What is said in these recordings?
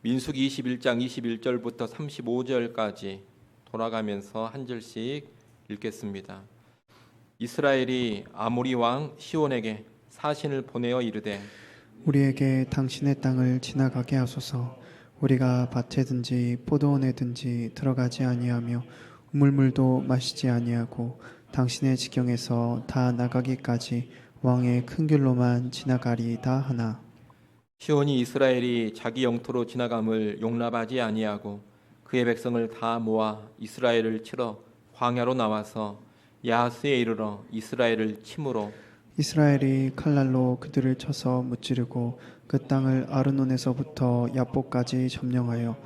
민수기 21장 21절부터 35절까지 돌아가면서 한 절씩 읽겠습니다. 이스라엘이 아모리 왕 시온에게 사신을 보내어 이르되 우리에게 당신의 땅을 지나가게 하소서. 우리가 밭에든지 포도원에든지 들어가지 아니하며 우물물도 마시지 아니하고 당신의 지경에서 다 나가기까지 왕의 큰 길로만 지나가리이다 하나. 시온이 이스라엘이 자기 영토로 지나감을 용납하지 아니하고 그의 백성을 다 모아 이스라엘을 치러 광야로 나와서 야하스에 이르러 이스라엘을 치므로 이스라엘이 칼날로 그들을 쳐서 무찌르고 그 땅을 아르논에서부터 야복까지 점령하여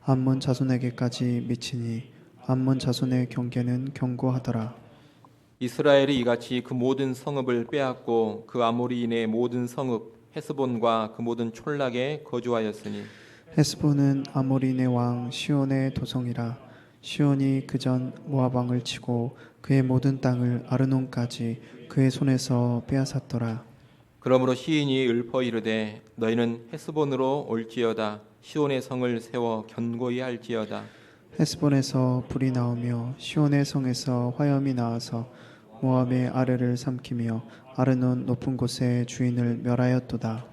암몬 자손에게까지 미치니 암몬 자손의 경계는 견고하더라. 이스라엘이 이같이 그 모든 성읍을 빼앗고 그 아모리인의 모든 성읍 헤스본과 그 모든 촌락에 거주하였으니 헤스본은 아모리네 왕 시온의 도성이라. 시온이 그전 모압 왕을 치고 그의 모든 땅을 아르논까지 그의 손에서 빼앗았더라. 그러므로 시인이 읊어 이르되 너희는 헤스본으로 올지어다 시온의 성을 세워 견고히 할지어다. 헤스본에서 불이 나오며 시온의 성에서 화염이 나와서 모압의 아래를 삼키며 아르논 높은 곳의 주인을 멸하였도다.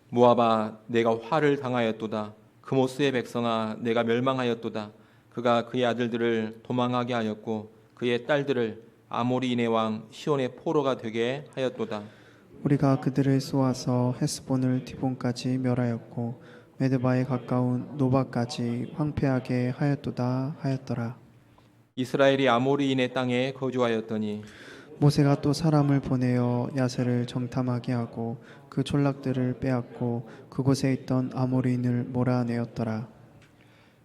모압아 내가 화를 당하였도다. 그모스의 백성아 내가 멸망하였도다. 그가 그의 아들들을 도망하게 하였고 그의 딸들을 아모리인의 왕 시온의 포로가 되게 하였도다. 우리가 그들을 쏘아서 헤스본을 디본까지 멸하였고 메드바에 가까운 노바까지 황폐하게 하였도다 하였더라. 이스라엘이 아모리인의 땅에 거주하였더니 모세가 또 사람을 보내어 야세를 정탐하게 하고 그 촌락들을 빼앗고 그곳에 있던 아모리인을 몰아내었더라.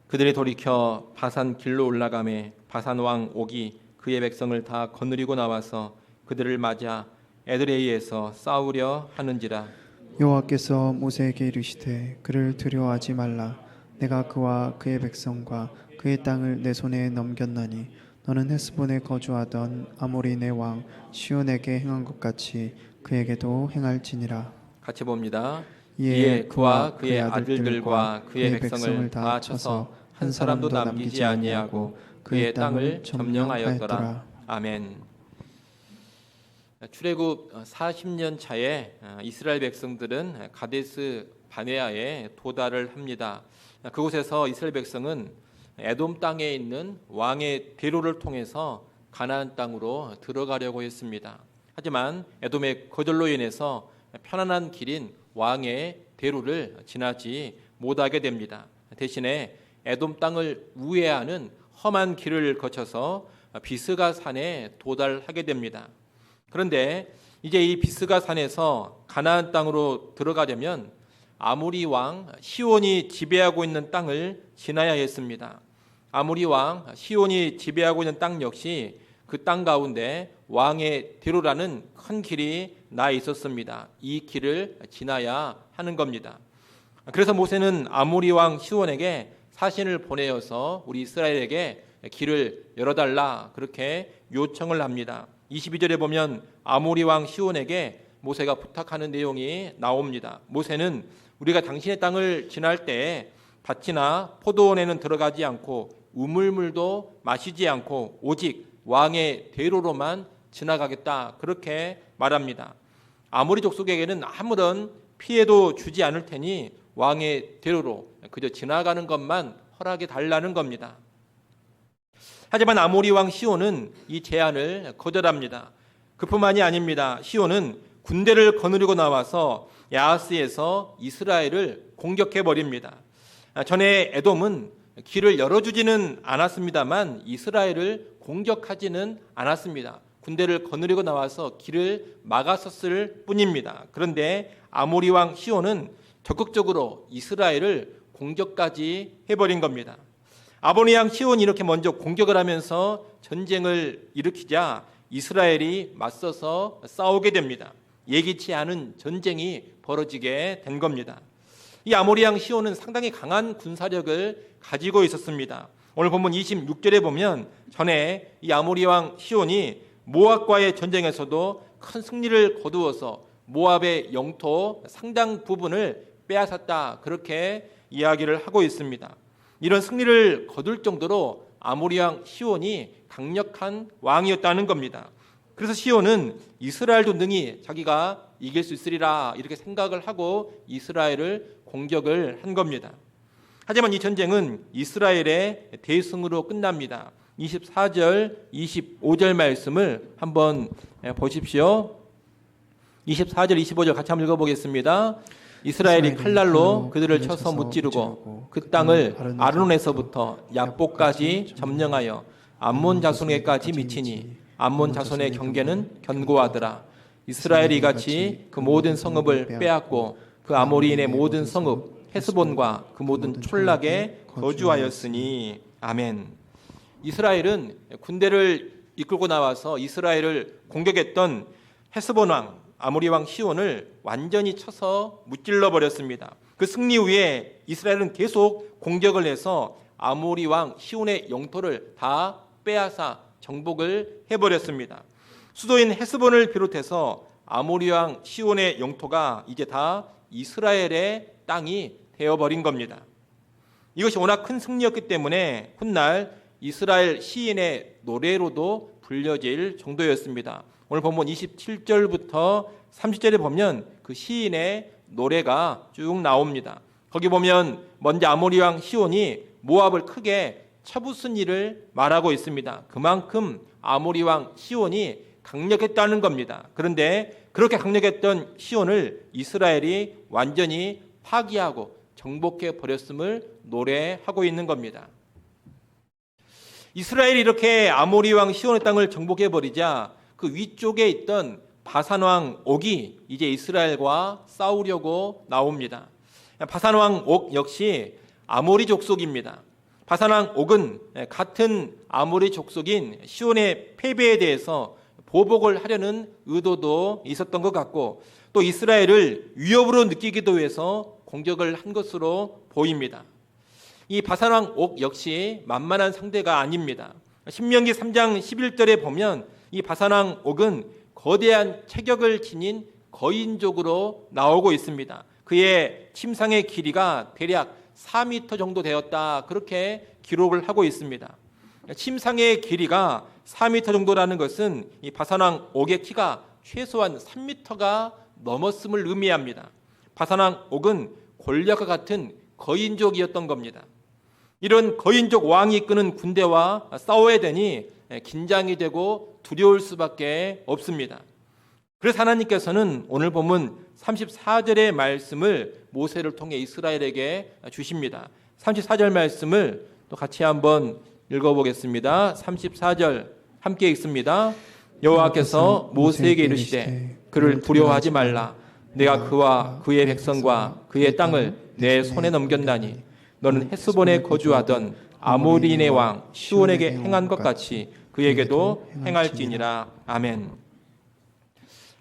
그들이 돌이켜 바산 길로 올라가매 바산 왕 옥이 그의 백성을 다 거느리고 나와서 그들을 맞아 에드레이에서 싸우려 하는지라. 여호와께서 모세에게 이르시되 그를 두려워하지 말라. 내가 그와 그의 백성과 그의 땅을 내 손에 넘겼나니 너는 헤스본에 거주하던 아모리네 왕 시온에게 행한 것 같이 그에게도 행할지니라. 같이 봅니다. 이에 그와 그의 아들들과 그의 백성을 다 쳐서 한 사람도 남기지 아니하고 그의 땅을 점령하였더라. 아멘. 출애굽 40년 차에 이스라엘 백성들은 가데스 바네아에 도달을 합니다. 그곳에서 이스라엘 백성은 에돔 땅에 있는 왕의 대로를 통해서 가나안 땅으로 들어가려고 했습니다. 하지만 에돔의 거절로 인해서 편안한 길인 왕의 대로를 지나지 못하게 됩니다. 대신에 에돔 땅을 우회하는 험한 길을 거쳐서 비스가 산에 도달하게 됩니다. 그런데 이제 이 비스가 산에서 가나안 땅으로 들어가려면 아모리 왕 시온이 지배하고 있는 땅을 지나야 했습니다. 아모리 왕 시온이 지배하고 있는 땅 역시 그 땅 가운데 왕의 대로라는 큰 길이 나 있었습니다. 이 길을 지나야 하는 겁니다. 그래서 모세는 아모리 왕 시온에게 사신을 보내어서 우리 이스라엘에게 길을 열어달라 그렇게 요청을 합니다. 22절에 보면 아모리 왕 시온에게 모세가 부탁하는 내용이 나옵니다. 모세는 우리가 당신의 땅을 지날 때 밭이나 포도원에는 들어가지 않고 우물물도 마시지 않고 오직 왕의 대로로만 지나가겠다 그렇게 말합니다. 아모리 족속에게는 아무런 피해도 주지 않을 테니 왕의 대로로 그저 지나가는 것만 허락해 달라는 겁니다. 하지만 아모리 왕 시온은 이 제안을 거절합니다. 그뿐만이 아닙니다. 시온은 군대를 거느리고 나와서 야하스에서 이스라엘을 공격해 버립니다. 전에 에돔은 길을 열어주지는 않았습니다만 이스라엘을 공격하지는 않았습니다. 군대를 거느리고 나와서 길을 막았었을 뿐입니다. 그런데 아모리 왕 시온은 적극적으로 이스라엘을 공격까지 해버린 겁니다. 아모리 왕 시온이 이렇게 먼저 공격을 하면서 전쟁을 일으키자 이스라엘이 맞서서 싸우게 됩니다. 예기치 않은 전쟁이 벌어지게 된 겁니다. 이 아모리 왕 시온은 상당히 강한 군사력을 가지고 있었습니다. 오늘 본문 26절에 보면 전에 이 아모리 왕 시온이 모압과의 전쟁에서도 큰 승리를 거두어서 모압의 영토 상당 부분을 빼앗았다, 그렇게 이야기를 하고 있습니다. 이런 승리를 거둘 정도로 아모리 왕 시온이 강력한 왕이었다는 겁니다. 그래서 시온은 이스라엘도 능히 자기가 이길 수 있으리라 이렇게 생각을 하고 이스라엘을 공격을 한 겁니다. 하지만 이 전쟁은 이스라엘의 대승으로 끝납니다. 24절, 25절 말씀을 한번 보십시오. 24절, 25절 같이 한번 읽어보겠습니다. 이스라엘이 칼날로 그들을 쳐서 무찌르고 그 땅을 아르논에서부터 야복까지 점령하여 암몬 자손에까지 미치니 암몬 자손의 경계는 견고하더라. 이스라엘이 이같이 그 모든 성읍을 빼앗고 그 아모리인의 모든 성읍 헤스본과 그 모든 촌락에 거주하였으니. 아멘. 이스라엘은 군대를 이끌고 나와서 이스라엘을 공격했던 헤스본 왕 아모리 왕 시온을 완전히 쳐서 무찔러 버렸습니다. 그 승리 후에 이스라엘은 계속 공격을 해서 아모리 왕 시온의 영토를 다 빼앗아 정복을 해버렸습니다. 수도인 헤스본을 비롯해서 아모리 왕 시온의 영토가 이제 다 이스라엘의 땅이 되어버린 겁니다. 이것이 워낙 큰 승리였기 때문에 훗날 이스라엘 시인의 노래로도 불려질 정도였습니다. 오늘 본문 27절부터 30절에 보면 그 시인의 노래가 쭉 나옵니다. 거기 보면 먼저 아모리 왕 시온이 모압을 크게 쳐부순 일을 말하고 있습니다. 그만큼 아모리 왕 시온이 강력했다는 겁니다. 그런데 그렇게 강력했던 시온을 이스라엘이 완전히 파기하고 정복해 버렸음을 노래하고 있는 겁니다. 이스라엘이 이렇게 아모리 왕 시온의 땅을 정복해 버리자 그 위쪽에 있던 바산 왕 옥이 이제 이스라엘과 싸우려고 나옵니다. 바산 왕 옥 역시 아모리 족속입니다. 바산 왕 옥은 같은 아모리 족속인 시온의 패배에 대해서 보복을 하려는 의도도 있었던 것 같고 또 이스라엘을 위협으로 느끼기도 해서 공격을 한 것으로 보입니다. 이 바산 왕 옥 역시 만만한 상대가 아닙니다. 신명기 3장 11절에 보면 이 바산 왕 옥은 거대한 체격을 지닌 거인족으로 나오고 있습니다. 그의 침상의 길이가 대략 4m 정도 되었다, 그렇게 기록을 하고 있습니다. 침상의 길이가 4m 정도라는 것은 이 바산 왕 옥의 키가 최소한 3m가 넘었음을 의미합니다. 바산 왕 옥은 골리앗과 같은 거인족이었던 겁니다. 이런 거인족 왕이 이끄는 군대와 싸워야 되니 긴장이 되고 두려울 수밖에 없습니다. 그래서 하나님께서는 오늘 본문 34절의 말씀을 모세를 통해 이스라엘에게 주십니다. 34절 말씀을 또 같이 한번 읽어보겠습니다. 34절 함께 읽습니다. 여호와께서 모세에게 이르시되 그를 두려워하지 말라. 내가 그와 그의 백성과 그의 땅을 내 손에 넘겼나니 너는 헤스본에 거주하던 아모리인의 왕 시온에게 행한 것 같이 그에게도 행할지니라. 아멘.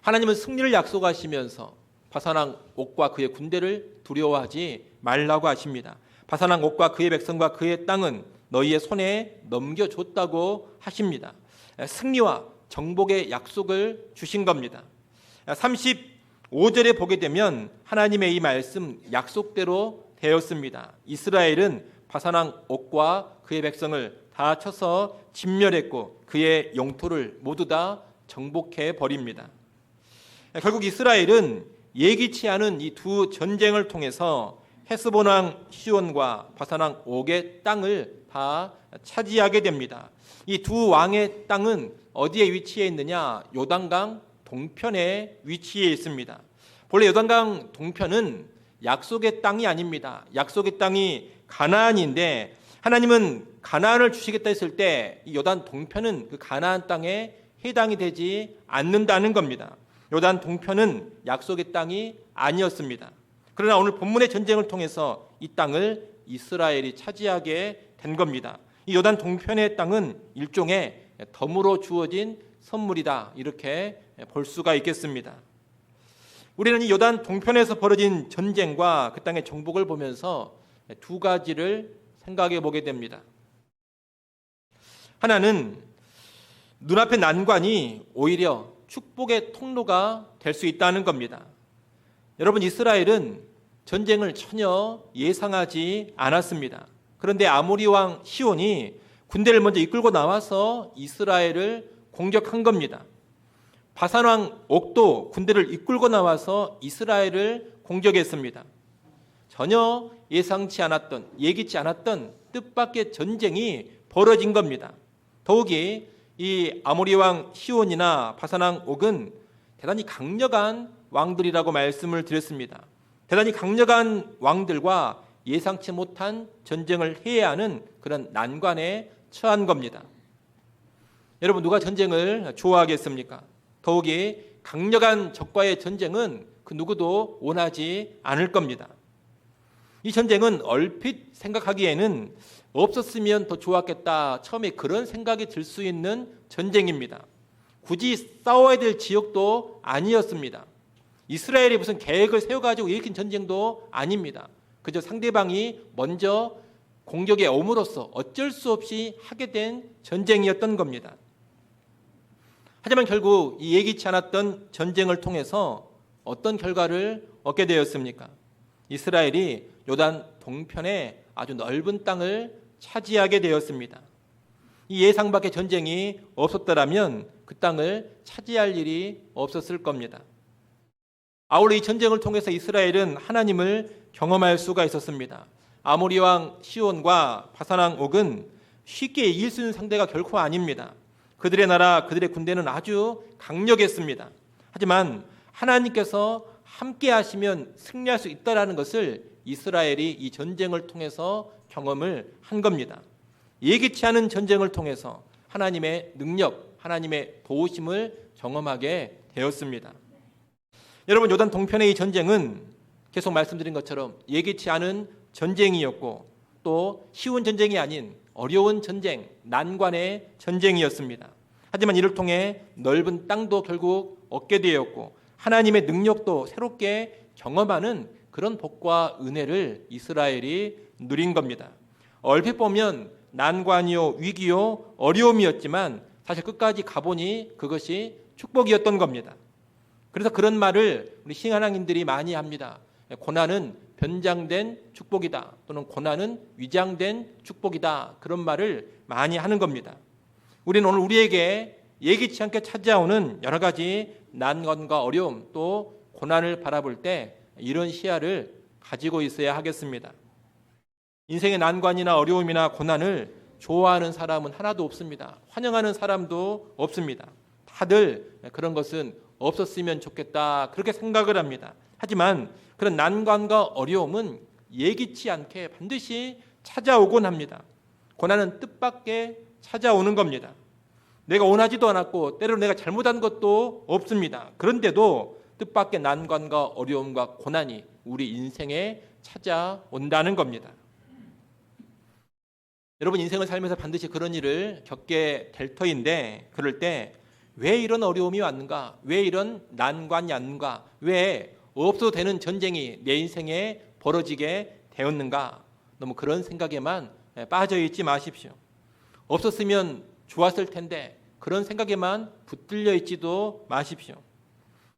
하나님은 승리를 약속하시면서 바산 왕 옥과 그의 군대를 두려워하지 말라고 하십니다. 바산 왕 옥과 그의 백성과 그의 땅은 너희의 손에 넘겨줬다고 하십니다. 승리와 정복의 약속을 주신 겁니다. 35절에 보게 되면 하나님의 이 말씀 약속대로 되었습니다. 이스라엘은 바산 왕 옥과 그의 백성을 다 쳐서 진멸했고 그의 영토를 모두 다 정복해 버립니다. 결국 이스라엘은 예기치 않은 이 두 전쟁을 통해서 헤스본 왕 시온과 바산 왕 옥의 땅을 다 차지하게 됩니다. 이 두 왕의 땅은 어디에 위치해 있느냐? 요단강 동편에 위치해 있습니다. 본래 요단강 동편은 약속의 땅이 아닙니다. 약속의 땅이 가나안인데 하나님은 가나안을 주시겠다 했을 때 이 요단 동편은 그 가나안 땅에 해당이 되지 않는다는 겁니다. 요단 동편은 약속의 땅이 아니었습니다. 그러나 오늘 본문의 전쟁을 통해서 이 땅을 이스라엘이 차지하게 된 겁니다. 이 요단 동편의 땅은 일종의 덤으로 주어진 선물이다, 이렇게 볼 수가 있겠습니다. 우리는 이 요단 동편에서 벌어진 전쟁과 그 땅의 정복을 보면서 두 가지를 생각해 보게 됩니다. 하나는 눈앞의 난관이 오히려 축복의 통로가 될 수 있다는 겁니다. 여러분, 이스라엘은 전쟁을 전혀 예상하지 않았습니다. 그런데 아모리 왕 시온이 군대를 먼저 이끌고 나와서 이스라엘을 공격한 겁니다. 바산 왕 옥도 군대를 이끌고 나와서 이스라엘을 공격했습니다. 전혀 예상치 않았던, 예기치 않았던 뜻밖의 전쟁이 벌어진 겁니다. 더욱이 이 아모리 왕 시온이나 바산 왕 옥은 대단히 강력한 왕들이라고 말씀을 드렸습니다. 대단히 강력한 왕들과 예상치 못한 전쟁을 해야 하는 그런 난관에 처한 겁니다. 여러분, 누가 전쟁을 좋아하겠습니까? 더욱이 강력한 적과의 전쟁은 그 누구도 원하지 않을 겁니다. 이 전쟁은 얼핏 생각하기에는 없었으면 더 좋았겠다, 처음에 그런 생각이 들 수 있는 전쟁입니다. 굳이 싸워야 될 지역도 아니었습니다. 이스라엘이 무슨 계획을 세워가지고 일으킨 전쟁도 아닙니다. 그저 상대방이 먼저 공격에 옴으로써 어쩔 수 없이 하게 된 전쟁이었던 겁니다. 하지만 결국 이 예기치 않았던 전쟁을 통해서 어떤 결과를 얻게 되었습니까? 이스라엘이 요단 동편에 아주 넓은 땅을 차지하게 되었습니다. 이 예상 밖의 전쟁이 없었더라면 그 땅을 차지할 일이 없었을 겁니다. 아울러 이 전쟁을 통해서 이스라엘은 하나님을 경험할 수가 있었습니다. 아모리 왕 시온과 바산 왕 옥은 쉽게 이길 수 있는 상대가 결코 아닙니다. 그들의 나라, 그들의 군대는 아주 강력했습니다. 하지만 하나님께서 함께 하시면 승리할 수 있다는 것을 이스라엘이 이 전쟁을 통해서 경험을 한 겁니다. 예기치 않은 전쟁을 통해서 하나님의 능력, 하나님의 도우심을 경험하게 되었습니다. 여러분, 요단 동편의 이 전쟁은 계속 말씀드린 것처럼 예기치 않은 전쟁이었고 또 쉬운 전쟁이 아닌 어려운 전쟁, 난관의 전쟁이었습니다. 하지만 이를 통해 넓은 땅도 결국 얻게 되었고 하나님의 능력도 새롭게 경험하는 그런 복과 은혜를 이스라엘이 누린 겁니다. 얼핏 보면 난관이요, 위기요, 어려움이었지만 사실 끝까지 가보니 그것이 축복이었던 겁니다. 그래서 그런 말을 우리 신앙인들이 많이 합니다. 고난은 변장된 축복이다, 또는 고난은 위장된 축복이다, 그런 말을 많이 하는 겁니다. 우리는 오늘 우리에게 예기치 않게 찾아오는 여러 가지 난관과 어려움 또 고난을 바라볼 때 이런 시야를 가지고 있어야 하겠습니다. 인생의 난관이나 어려움이나 고난을 좋아하는 사람은 하나도 없습니다. 환영하는 사람도 없습니다. 다들 그런 것은 없었으면 좋겠다, 그렇게 생각을 합니다. 하지만 그런 난관과 어려움은 예기치 않게 반드시 찾아오곤 합니다. 고난은 뜻밖의 찾아오는 겁니다. 내가 원하지도 않았고 때로는 내가 잘못한 것도 없습니다. 그런데도 뜻밖의 난관과 어려움과 고난이 우리 인생에 찾아온다는 겁니다. 여러분, 인생을 살면서 반드시 그런 일을 겪게 될 터인데, 그럴 때 왜 이런 어려움이 왔는가? 왜 이런 난관이 왔는가? 왜 없어도 되는 전쟁이 내 인생에 벌어지게 되었는가? 너무 그런 생각에만 빠져 있지 마십시오. 없었으면 좋았을 텐데 그런 생각에만 붙들려 있지도 마십시오.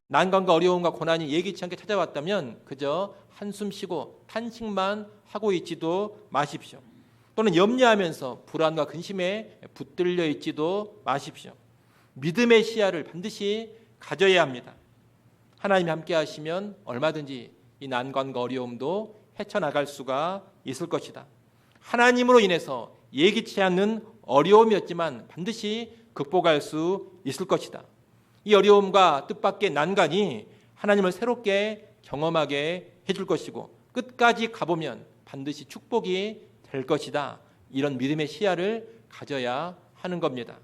난관과 어려움과 고난이 예기치 않게 찾아왔다면 그저 한숨 쉬고 탄식만 하고 있지도 마십시오. 또는 염려하면서 불안과 근심에 붙들려 있지도 마십시오. 믿음의 시야를 반드시 가져야 합니다. 하나님이 함께 하시면 얼마든지 이 난관과 어려움도 헤쳐나갈 수가 있을 것이다. 하나님으로 인해서 예기치 않는 어려움이었지만 반드시 극복할 수 있을 것이다. 이 어려움과 뜻밖의 난관이 하나님을 새롭게 경험하게 해줄 것이고 끝까지 가보면 반드시 축복이 될 것이다. 이런 믿음의 시야를 가져야 하는 겁니다.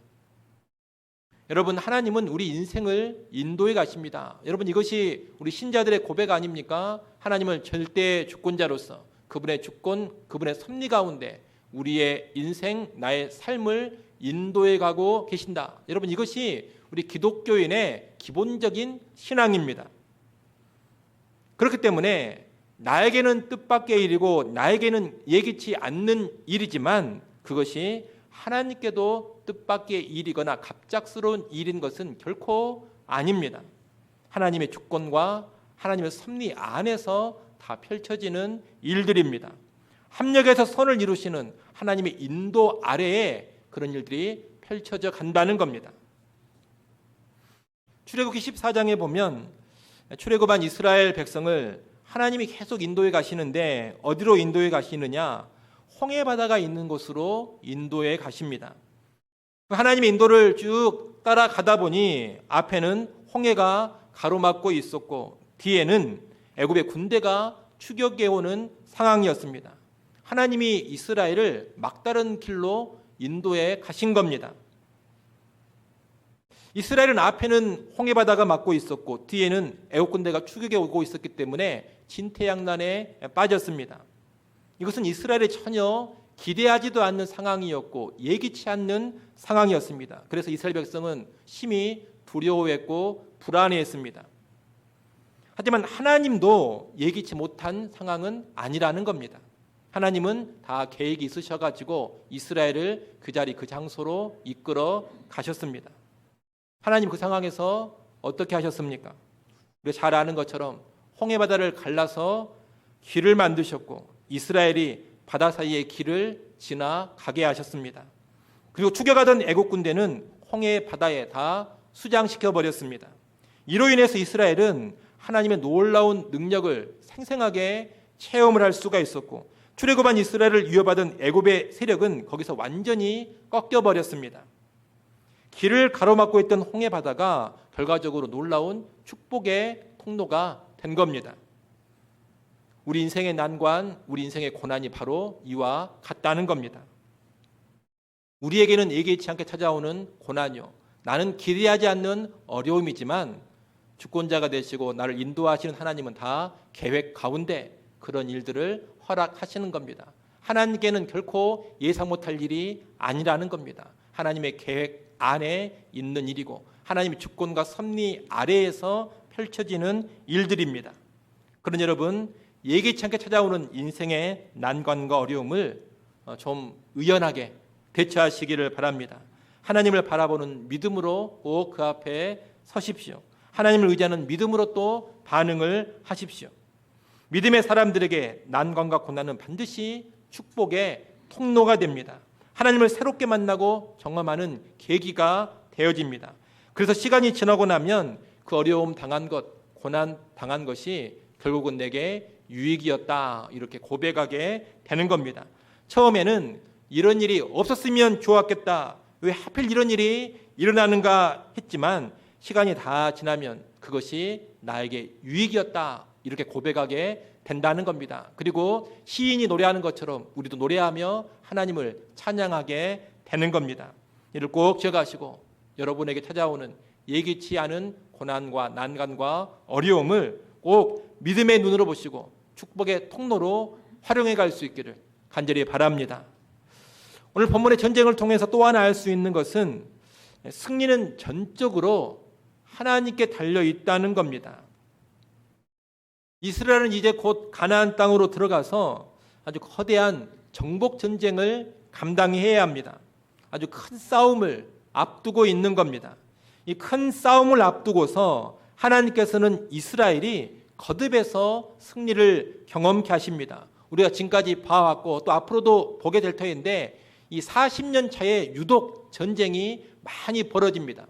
여러분, 하나님은 우리 인생을 인도해 가십니다. 여러분, 이것이 우리 신자들의 고백 아닙니까? 하나님을 절대 주권자로서 그분의 주권, 그분의 섭리 가운데 우리의 인생, 나의 삶을 인도해 가고 계신다. 여러분, 이것이 우리 기독교인의 기본적인 신앙입니다. 그렇기 때문에 나에게는 뜻밖의 일이고 나에게는 예기치 않는 일이지만 그것이 하나님께도 뜻밖의 일이거나 갑작스러운 일인 것은 결코 아닙니다. 하나님의 주권과 하나님의 섭리 안에서 다 펼쳐지는 일들입니다. 합력해서 선을 이루시는 하나님의 인도 아래에 그런 일들이 펼쳐져 간다는 겁니다. 출애굽기 14장에 보면 출애굽한 이스라엘 백성을 하나님이 계속 인도해 가시는데 어디로 인도해 가시느냐? 홍해 바다가 있는 곳으로 인도해 가십니다. 하나님의 인도를 쭉 따라가다 보니 앞에는 홍해가 가로막고 있었고 뒤에는 애굽의 군대가 추격해 오는 상황이었습니다. 하나님이 이스라엘을 막다른 길로 인도해 가신 겁니다. 이스라엘은 앞에는 홍해 바다가 막고 있었고 뒤에는 애굽 군대가 추격해 오고 있었기 때문에 진퇴양난에 빠졌습니다. 이것은 이스라엘이 전혀 기대하지도 않는 상황이었고 예기치 않는 상황이었습니다. 그래서 이스라엘 백성은 심히 두려워했고 불안해했습니다. 하지만 하나님도 예기치 못한 상황은 아니라는 겁니다. 하나님은 다 계획이 있으셔가지고 이스라엘을 그 자리 그 장소로 이끌어 가셨습니다. 하나님 그 상황에서 어떻게 하셨습니까? 우리가 잘 아는 것처럼 홍해 바다를 갈라서 길을 만드셨고 이스라엘이 바다 사이의 길을 지나가게 하셨습니다. 그리고 추격하던 애국 군대는 홍해 바다에 다 수장시켜 버렸습니다. 이로 인해서 이스라엘은 하나님의 놀라운 능력을 생생하게 체험을 할 수가 있었고 출애굽한 이스라엘을 위협하던 애굽의 세력은 거기서 완전히 꺾여 버렸습니다. 길을 가로막고 있던 홍해 바다가 결과적으로 놀라운 축복의 통로가 된 겁니다. 우리 인생의 난관, 우리 인생의 고난이 바로 이와 같다는 겁니다. 우리에게는 예기치 않게 찾아오는 고난이요, 나는 기대하지 않는 어려움이지만 주권자가 되시고 나를 인도하시는 하나님은 다 계획 가운데 그런 일들을 허락하시는 겁니다. 하나님께는 결코 예상 못할 일이 아니라는 겁니다. 하나님의 계획 안에 있는 일이고 하나님의 주권과 섭리 아래에서 펼쳐지는 일들입니다. 그런 여러분, 예기치 않게 찾아오는 인생의 난관과 어려움을 좀 의연하게 대처하시기를 바랍니다. 하나님을 바라보는 믿음으로 꼭 그 앞에 서십시오. 하나님을 의지하는 믿음으로 또 반응을 하십시오. 믿음의 사람들에게 난관과 고난은 반드시 축복의 통로가 됩니다. 하나님을 새롭게 만나고 경험하는 계기가 되어집니다. 그래서 시간이 지나고 나면 그 어려움 당한 것, 고난 당한 것이 결국은 내게 유익이었다 이렇게 고백하게 되는 겁니다. 처음에는 이런 일이 없었으면 좋았겠다, 왜 하필 이런 일이 일어나는가 했지만 시간이 다 지나면 그것이 나에게 유익이었다 이렇게 고백하게 된다는 겁니다. 그리고 시인이 노래하는 것처럼 우리도 노래하며 하나님을 찬양하게 되는 겁니다. 이를 꼭 기억하시고 여러분에게 찾아오는 예기치 않은 고난과 난관과 어려움을 꼭 믿음의 눈으로 보시고 축복의 통로로 활용해 갈 수 있기를 간절히 바랍니다. 오늘 본문의 전쟁을 통해서 또 하나 알 수 있는 것은 승리는 전적으로 하나님께 달려 있다는 겁니다. 이스라엘은 이제 곧 가나안 땅으로 들어가서 아주 거대한 정복 전쟁을 감당해야 합니다. 아주 큰 싸움을 앞두고 있는 겁니다. 이 큰 싸움을 앞두고서 하나님께서는 이스라엘이 거듭해서 승리를 경험케 하십니다. 우리가 지금까지 봐왔고 또 앞으로도 보게 될 터인데 이 40년 차에 유독 전쟁이 많이 벌어집니다.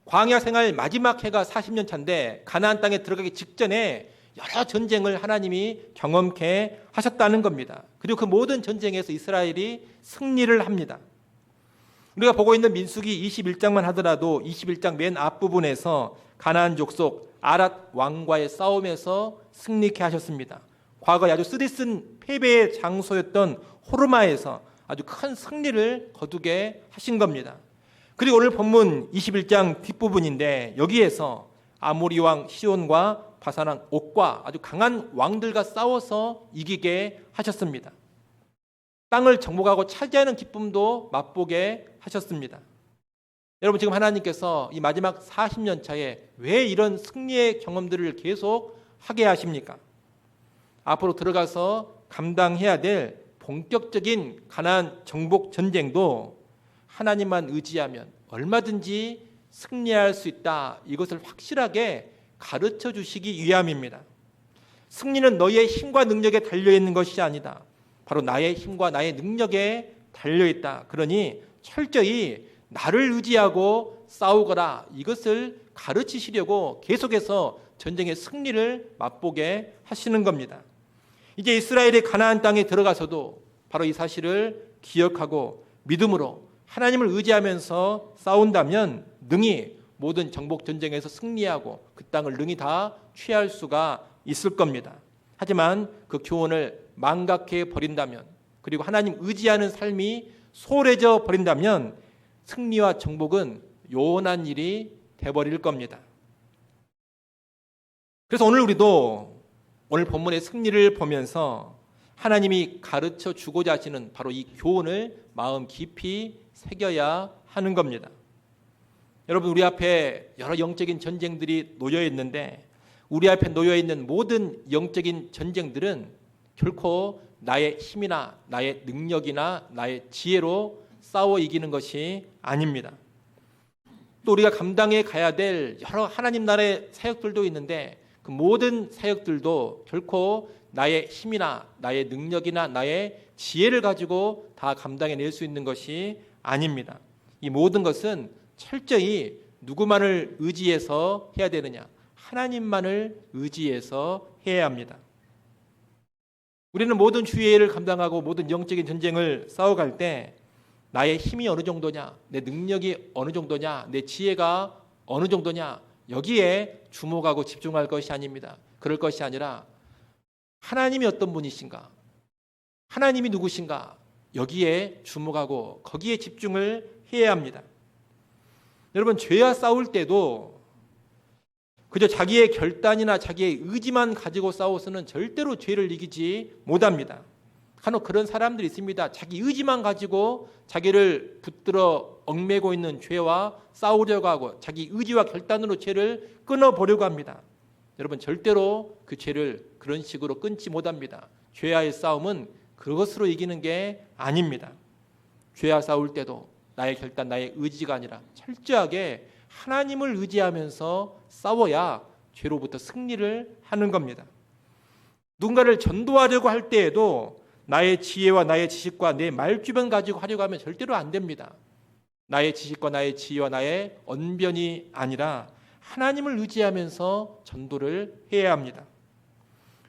광야 생활 마지막 해가 40년 차인데 가나안 땅에 들어가기 직전에 여러 전쟁을 하나님이 경험케 하셨다는 겁니다. 그리고 그 모든 전쟁에서 이스라엘이 승리를 합니다. 우리가 보고 있는 민수기 21장만 하더라도 21장 맨 앞부분에서 가나안 족속 아랏 왕과의 싸움에서 승리케 하셨습니다. 과거에 아주 쓰디쓴 패배의 장소였던 호르마에서 아주 큰 승리를 거두게 하신 겁니다. 그리고 오늘 본문 21장 뒷부분인데 여기에서 아모리 왕 시온과 바산 왕 옥과 아주 강한 왕들과 싸워서 이기게 하셨습니다. 땅을 정복하고 차지하는 기쁨도 맛보게 하셨습니다. 여러분, 지금 하나님께서 이 마지막 40년 차에 왜 이런 승리의 경험들을 계속 하게 하십니까? 앞으로 들어가서 감당해야 될 본격적인 가나안 정복 전쟁도 하나님만 의지하면 얼마든지 승리할 수 있다, 이것을 확실하게 가르쳐 주시기 위함입니다. 승리는 너희의 힘과 능력에 달려있는 것이 아니다. 바로 나의 힘과 나의 능력에 달려있다. 그러니 철저히 나를 의지하고 싸우거라. 이것을 가르치시려고 계속해서 전쟁의 승리를 맛보게 하시는 겁니다. 이제 이스라엘이 가나안 땅에 들어가서도 바로 이 사실을 기억하고 믿음으로 하나님을 의지하면서 싸운다면 능히 모든 정복 전쟁에서 승리하고 그 땅을 능히 다 취할 수가 있을 겁니다. 하지만 그 교훈을 망각해 버린다면, 그리고 하나님 의지하는 삶이 소홀해져 버린다면 승리와 정복은 요원한 일이 돼버릴 겁니다. 그래서 오늘 우리도 오늘 본문의 승리를 보면서 하나님이 가르쳐 주고자 하시는 바로 이 교훈을 마음 깊이 새겨야 하는 겁니다. 여러분, 우리 앞에 여러 영적인 전쟁들이 놓여 있는데, 우리 앞에 놓여 있는 모든 영적인 전쟁들은 결코 나의 힘이나 나의 능력이나 나의 지혜로 싸워 이기는 것이 아닙니다. 또 우리가 감당해 가야 될 여러 하나님 나라의 사역들도 있는데, 그 모든 사역들도 결코 나의 힘이나 나의 능력이나 나의 지혜를 가지고 다 감당해낼 수 있는 것이 아닙니다. 이 모든 것은 철저히 누구만을 의지해서 해야 되느냐? 하나님만을 의지해서 해야 합니다. 우리는 모든 주의 일을 감당하고 모든 영적인 전쟁을 싸워갈 때 나의 힘이 어느 정도냐, 내 능력이 어느 정도냐, 내 지혜가 어느 정도냐, 여기에 주목하고 집중할 것이 아닙니다. 그럴 것이 아니라 하나님이 어떤 분이신가, 하나님이 누구신가, 여기에 주목하고 거기에 집중을 해야 합니다. 여러분, 죄와 싸울 때도 그저 자기의 결단이나 자기의 의지만 가지고 싸워서는 절대로 죄를 이기지 못합니다. 간혹 그런 사람들이 있습니다. 자기 의지만 가지고 자기를 붙들어 얽매고 있는 죄와 싸우려고 하고 자기 의지와 결단으로 죄를 끊어보려고 합니다. 여러분, 절대로 그 죄를 그런 식으로 끊지 못합니다. 죄와의 싸움은 그것으로 이기는 게 아닙니다. 죄와 싸울 때도 나의 결단, 나의 의지가 아니라 철저하게 하나님을 의지하면서 싸워야 죄로부터 승리를 하는 겁니다. 누군가를 전도하려고 할 때에도 나의 지혜와 나의 지식과 내 말주변 가지고 하려고 하면 절대로 안 됩니다. 나의 지식과 나의 지혜와 나의 언변이 아니라 하나님을 의지하면서 전도를 해야 합니다.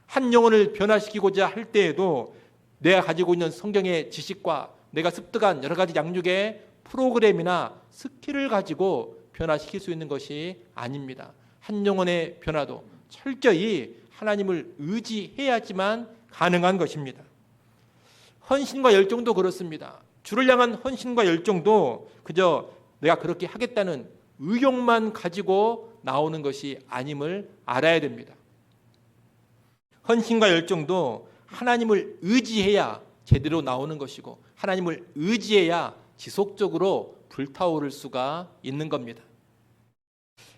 한 영혼을 변화시키고자 할 때에도 내가 가지고 있는 성경의 지식과 내가 습득한 여러 가지 양육의 프로그램이나 스킬을 가지고 변화시킬 수 있는 것이 아닙니다. 한 영혼의 변화도 철저히 하나님을 의지해야지만 가능한 것입니다. 헌신과 열정도 그렇습니다. 주를 향한 헌신과 열정도 그저 내가 그렇게 하겠다는 의욕만 가지고 나오는 것이 아님을 알아야 됩니다. 헌신과 열정도 하나님을 의지해야 제대로 나오는 것이고 하나님을 의지해야 지속적으로 불타오를 수가 있는 겁니다.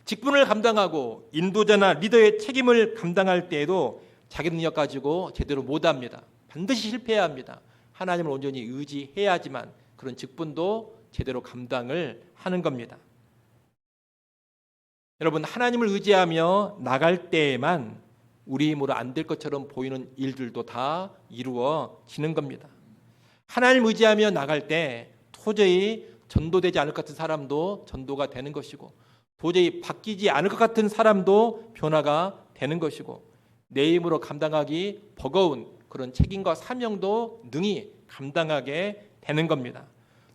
직분을 감당하고 인도자나 리더의 책임을 감당할 때에도 자기 능력 가지고 제대로 못합니다. 반드시 실패해야 합니다. 하나님을 온전히 의지해야지만 그런 직분도 제대로 감당을 하는 겁니다. 여러분, 하나님을 의지하며 나갈 때에만 우리 힘으로 안 될 것처럼 보이는 일들도 다 이루어지는 겁니다. 하나님을 의지하며 나갈 때 도저히 전도되지 않을 것 같은 사람도 전도가 되는 것이고 도저히 바뀌지 않을 것 같은 사람도 변화가 되는 것이고 내 힘으로 감당하기 버거운 그런 책임과 사명도 능히 감당하게 되는 겁니다.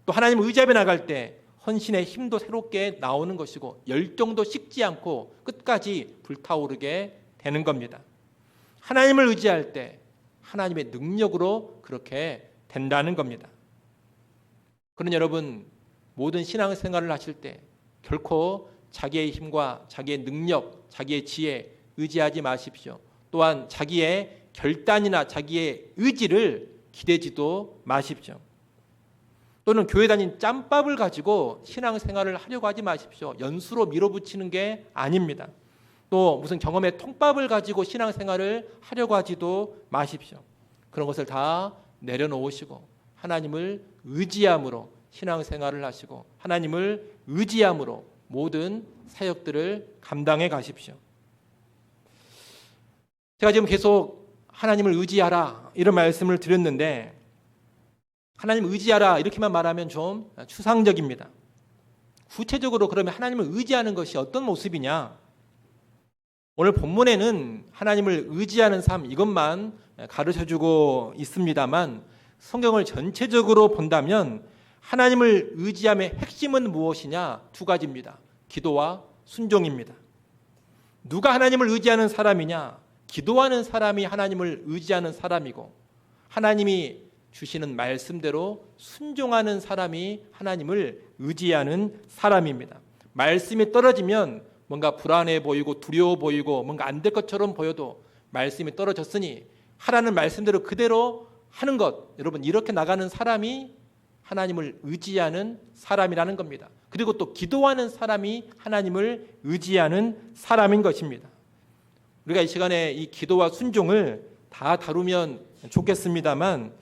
또 하나님을 의지하며 나갈 때 헌신의 힘도 새롭게 나오는 것이고 열정도 식지 않고 끝까지 불타오르게 되는 겁니다. 하나님을 의지할 때 하나님의 능력으로 그렇게 된다는 겁니다. 그런 여러분, 모든 신앙생활을 하실 때 결코 자기의 힘과 자기의 능력, 자기의 지혜 의지하지 마십시오. 또한 자기의 결단이나 자기의 의지를 기대지도 마십시오. 또는 교회 다닌 짬밥을 가지고 신앙생활을 하려고 하지 마십시오. 연수로 밀어붙이는 게 아닙니다. 또 무슨 경험의 통밥을 가지고 신앙생활을 하려고 하지도 마십시오. 그런 것을 다 내려놓으시고 하나님을 의지함으로 신앙생활을 하시고 하나님을 의지함으로 모든 사역들을 감당해 가십시오. 제가 지금 계속 하나님을 의지하라 이런 말씀을 드렸는데, 하나님 의지하라 이렇게만 말하면 좀 추상적입니다. 구체적으로 그러면 하나님을 의지하는 것이 어떤 모습이냐? 오늘 본문에는 하나님을 의지하는 삶 이것만 가르쳐주고 있습니다만, 성경을 전체적으로 본다면 하나님을 의지함의 핵심은 무엇이냐? 두 가지입니다. 기도와 순종입니다. 누가 하나님을 의지하는 사람이냐? 기도하는 사람이 하나님을 의지하는 사람이고, 하나님이 주시는 말씀대로 순종하는 사람이 하나님을 의지하는 사람입니다. 말씀이 떨어지면 뭔가 불안해 보이고 두려워 보이고 뭔가 안 될 것처럼 보여도, 말씀이 떨어졌으니 하라는 말씀대로 그대로 하는 것, 여러분 이렇게 나가는 사람이 하나님을 의지하는 사람이라는 겁니다. 그리고 또 기도하는 사람이 하나님을 의지하는 사람인 것입니다. 우리가 이 시간에 이 기도와 순종을 다 다루면 좋겠습니다만,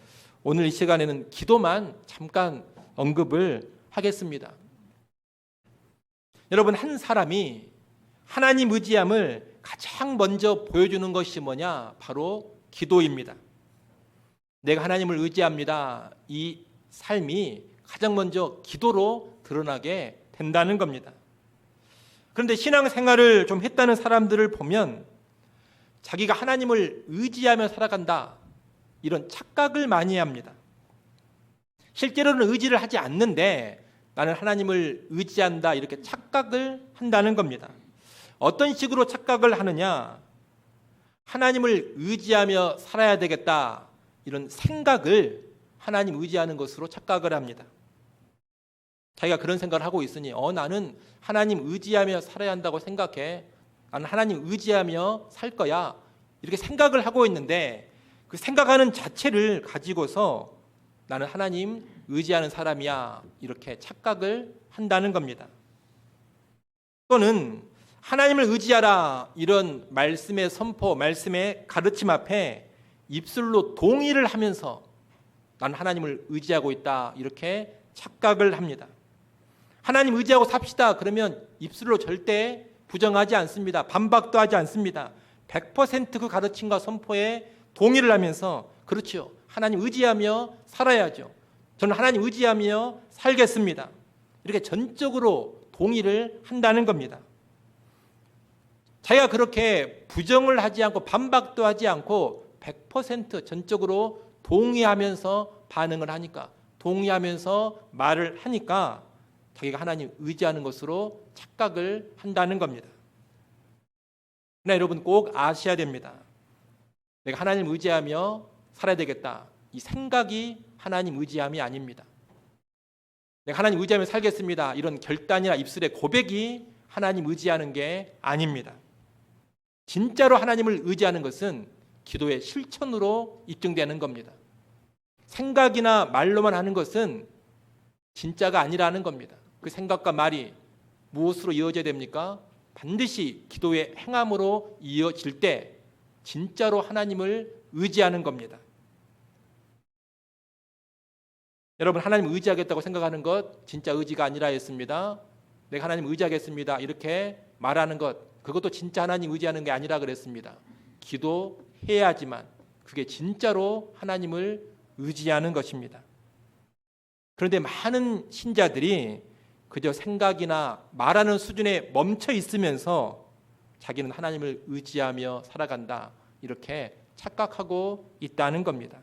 오늘 이 시간에는 기도만 잠깐 언급을 하겠습니다. 여러분, 한 사람이 하나님 의지함을 가장 먼저 보여주는 것이 뭐냐? 바로 기도입니다. 내가 하나님을 의지합니다. 이 삶이 가장 먼저 기도로 드러나게 된다는 겁니다. 그런데 신앙생활을 좀 했다는 사람들을 보면 자기가 하나님을 의지하며 살아간다, 이런 착각을 많이 합니다. 실제로는 의지를 하지 않는데 나는 하나님을 의지한다, 이렇게 착각을 한다는 겁니다. 어떤 식으로 착각을 하느냐? 하나님을 의지하며 살아야 되겠다, 이런 생각을 하나님 의지하는 것으로 착각을 합니다. 자기가 그런 생각을 하고 있으니 나는 하나님 의지하며 살아야 한다고 생각해, 나는 하나님 의지하며 살 거야, 이렇게 생각을 하고 있는데, 그 생각하는 자체를 가지고서 나는 하나님 의지하는 사람이야, 이렇게 착각을 한다는 겁니다. 또는 하나님을 의지하라, 이런 말씀의 선포, 말씀의 가르침 앞에 입술로 동의를 하면서 나는 하나님을 의지하고 있다, 이렇게 착각을 합니다. 하나님 의지하고 삽시다 그러면 입술로 절대 부정하지 않습니다. 반박도 하지 않습니다. 100% 그 가르침과 선포에 동의를 하면서, 그렇죠, 하나님 의지하며 살아야죠, 저는 하나님 의지하며 살겠습니다, 이렇게 전적으로 동의를 한다는 겁니다. 자기가 그렇게 부정을 하지 않고 반박도 하지 않고 100% 전적으로 동의하면서 반응을 하니까, 동의하면서 말을 하니까 자기가 하나님 의지하는 것으로 착각을 한다는 겁니다. 그러나 여러분 꼭 아셔야 됩니다. 내가 하나님 의지하며 살아야 되겠다, 이 생각이 하나님 의지함이 아닙니다. 내가 하나님 의지하며 살겠습니다, 이런 결단이나 입술의 고백이 하나님 의지하는 게 아닙니다. 진짜로 하나님을 의지하는 것은 기도의 실천으로 입증되는 겁니다. 생각이나 말로만 하는 것은 진짜가 아니라는 겁니다. 그 생각과 말이 무엇으로 이어져야 됩니까? 반드시 기도의 행함으로 이어질 때 진짜로 하나님을 의지하는 겁니다. 여러분, 하나님 의지하겠다고 생각하는 것 진짜 의지가 아니라 했습니다. 내가 하나님 의지하겠습니다, 이렇게 말하는 것, 그것도 진짜 하나님 의지하는 게 아니라 그랬습니다. 기도해야지만 그게 진짜로 하나님을 의지하는 것입니다. 그런데 많은 신자들이 그저 생각이나 말하는 수준에 멈춰 있으면서 자기는 하나님을 의지하며 살아간다, 이렇게 착각하고 있다는 겁니다.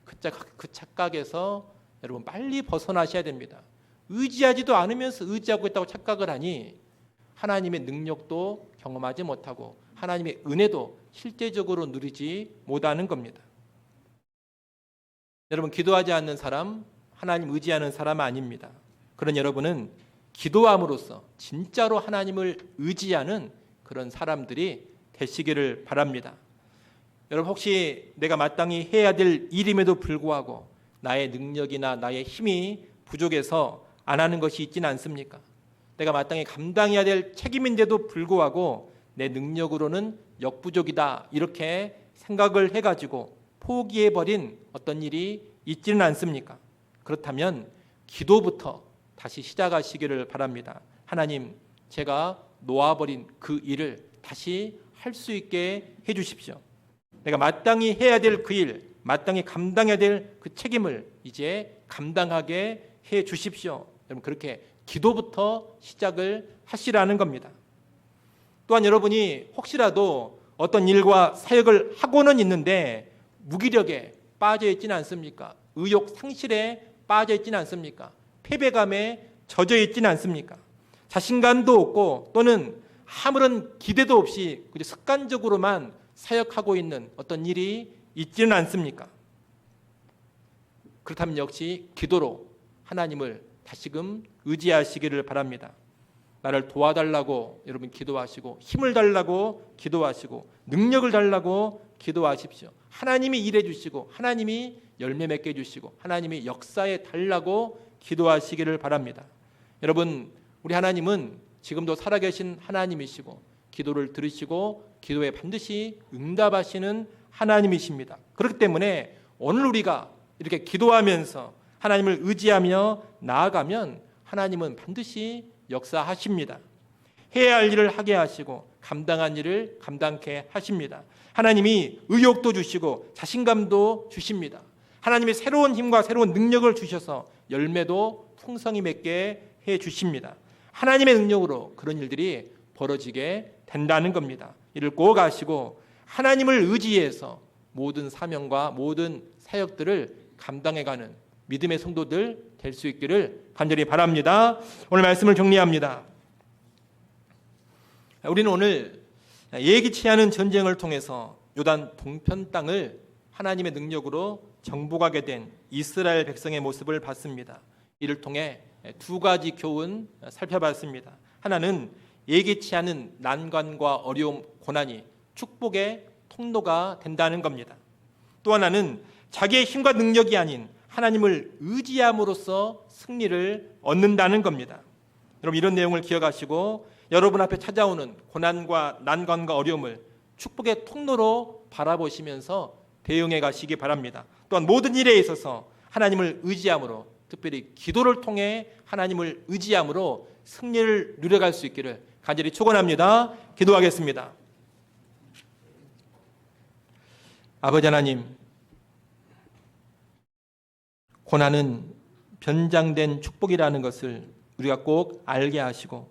그 착각에서 여러분 빨리 벗어나셔야 됩니다. 의지하지도 않으면서 의지하고 있다고 착각을 하니 하나님의 능력도 경험하지 못하고 하나님의 은혜도 실제적으로 누리지 못하는 겁니다. 여러분, 기도하지 않는 사람, 하나님 의지하는 사람 아닙니다. 그런 여러분은 기도함으로써 진짜로 하나님을 의지하는 그런 사람들이 되시기를 바랍니다. 여러분, 혹시 내가 마땅히 해야 될 일임에도 불구하고 나의 능력이나 나의 힘이 부족해서 안 하는 것이 있지는 않습니까? 내가 마땅히 감당해야 될 책임인데도 불구하고 내 능력으로는 역부족이다, 이렇게 생각을 해가지고 포기해버린 어떤 일이 있지는 않습니까? 그렇다면 기도부터 다시 시작하시기를 바랍니다. 하나님, 제가 놓아버린 그 일을 다시 할 수 있게 해주십시오. 내가 마땅히 해야 될 그 일, 마땅히 감당해야 될 그 책임을 이제 감당하게 해 주십시오. 여러분, 그렇게 기도부터 시작을 하시라는 겁니다. 또한 여러분이 혹시라도 어떤 일과 사역을 하고는 있는데 무기력에 빠져 있지는 않습니까? 의욕 상실에 빠져 있지는 않습니까? 패배감에 젖어 있지는 않습니까? 자신감도 없고 또는 아무런 기대도 없이 그저 습관적으로만 사역하고 있는 어떤 일이 있지는 않습니까? 그렇다면 역시 기도로 하나님을 다시금 의지하시기를 바랍니다. 나를 도와달라고 여러분 기도하시고, 힘을 달라고 기도하시고, 능력을 달라고 기도하십시오. 하나님이 일해 주시고, 하나님이 열매 맺게 해주시고, 하나님이 역사에 달라고 기도하시기를 바랍니다. 여러분, 우리 하나님은 지금도 살아계신 하나님이시고 기도를 들으시고 기도에 반드시 응답하시는 하나님이십니다. 그렇기 때문에 오늘 우리가 이렇게 기도하면서 하나님을 의지하며 나아가면 하나님은 반드시 역사하십니다. 해야 할 일을 하게 하시고 감당한 일을 감당케 하십니다. 하나님이 의욕도 주시고 자신감도 주십니다. 하나님이 새로운 힘과 새로운 능력을 주셔서 열매도 풍성히 맺게 해 주십니다. 하나님의 능력으로 그런 일들이 벌어지게 된다는 겁니다. 이를 꼭 아시고 하나님을 의지해서 모든 사명과 모든 사역들을 감당해가는 믿음의 성도들 될 수 있기를 간절히 바랍니다. 오늘 말씀을 정리합니다. 우리는 오늘 예기치 않은 전쟁을 통해서 요단 동편 땅을 하나님의 능력으로 정복하게 된 이스라엘 백성의 모습을 봤습니다. 이를 통해 두 가지 교훈 살펴봤습니다. 하나는 예기치 않은 난관과 어려움, 고난이 축복의 통로가 된다는 겁니다. 또 하나는 자기의 힘과 능력이 아닌 하나님을 의지함으로써 승리를 얻는다는 겁니다. 여러분, 이런 내용을 기억하시고 여러분 앞에 찾아오는 고난과 난관과 어려움을 축복의 통로로 바라보시면서 대응해 가시기 바랍니다. 또한 모든 일에 있어서 하나님을 의지함으로, 특별히 기도를 통해 하나님을 의지함으로 승리를 누려갈 수 있기를 간절히 축원합니다. 기도하겠습니다. 아버지 하나님, 고난은 변장된 축복이라는 것을 우리가 꼭 알게 하시고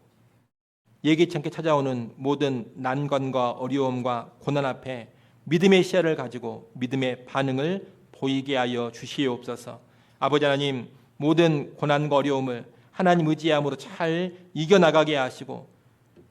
예기치 않게 찾아오는 모든 난관과 어려움과 고난 앞에 믿음의 시야를 가지고 믿음의 반응을 보이게 하여 주시옵소서. 아버지 하나님, 모든 고난과 어려움을 하나님 의지함으로 잘 이겨나가게 하시고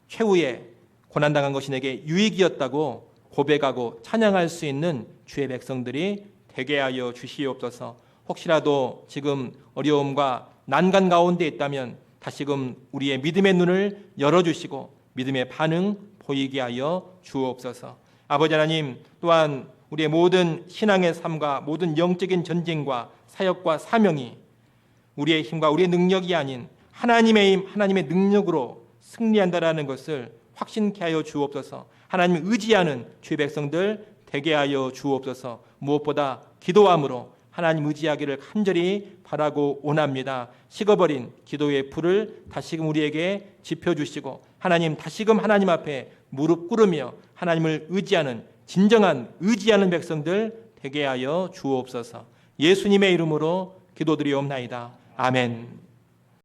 최후의 고난당한 것이 내게 유익이었다고 고백하고 찬양할 수 있는 주의 백성들이 되게 하여 주시옵소서. 혹시라도 지금 어려움과 난간 가운데 있다면 다시금 우리의 믿음의 눈을 열어주시고 믿음의 반응 보이게 하여 주옵소서. 아버지 하나님, 또한 우리의 모든 신앙의 삶과 모든 영적인 전쟁과 사역과 사명이 우리의 힘과 우리의 능력이 아닌 하나님의 힘, 하나님의 능력으로 승리한다라는 것을 확신케 하여 주옵소서. 하나님을 의지하는 주의 백성들 되게 하여 주옵소서. 무엇보다 기도함으로 하나님 의지하기를 간절히 바라고 원합니다. 식어버린 기도의 불을 다시금 우리에게 지펴주시고 하나님, 다시금 하나님 앞에 무릎 꿇으며 하나님을 의지하는 진정한 의지하는 백성들 되게 하여 주옵소서. 예수님의 이름으로 기도드리옵나이다. 아멘.